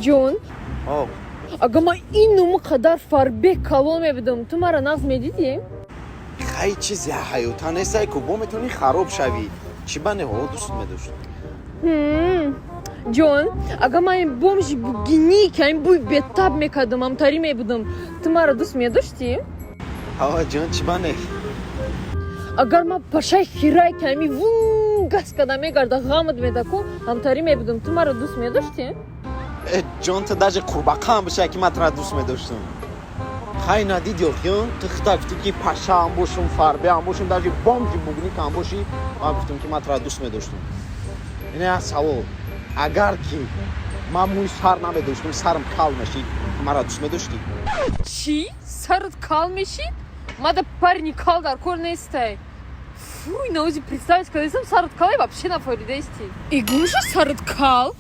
John, О, अगर मैं इन मुकद्दर फरबे कलम में بدم तुम्हारा नाज में दीदी хай чизе ҳаётан нестай ку бо метавонӣ хароб шавӣ. Чӣ ба неҳо дӯст медошт? John, अगर मैं бомж гини кем буй бетаб мекадам ам тари में بدم तुम्हारा दोस्त में दोस्ती Ҳава ҷон чӣ ба не? अगर मैं पशाई खिराई кеми вун гас кадам мегарда ғамат медаку ам тари में بدم तुम्हारा दोस्त में दोस्ती ҷон ту даҷи қурбақаам бошай ки ман туро дӯст медоштам. Хай надид ёхён ту хита гуфтӣ ки пашаам бошум, фарбеам бошум, даҷи бомҷи бугникам бошӣ. Ман гуфтам ки ман туро дӯст медоштам. Ин як савол. Агар ки ман мӯи сар намедоштам, сарам кал мешид, ту маро дӯст медоштӣ? Чи? Сарат кал мешид? Мада парни кал дар кор нестай. Фуй, наози представить, когда сам сарат кал, я вообще на форе действий. И гуша сарат кал?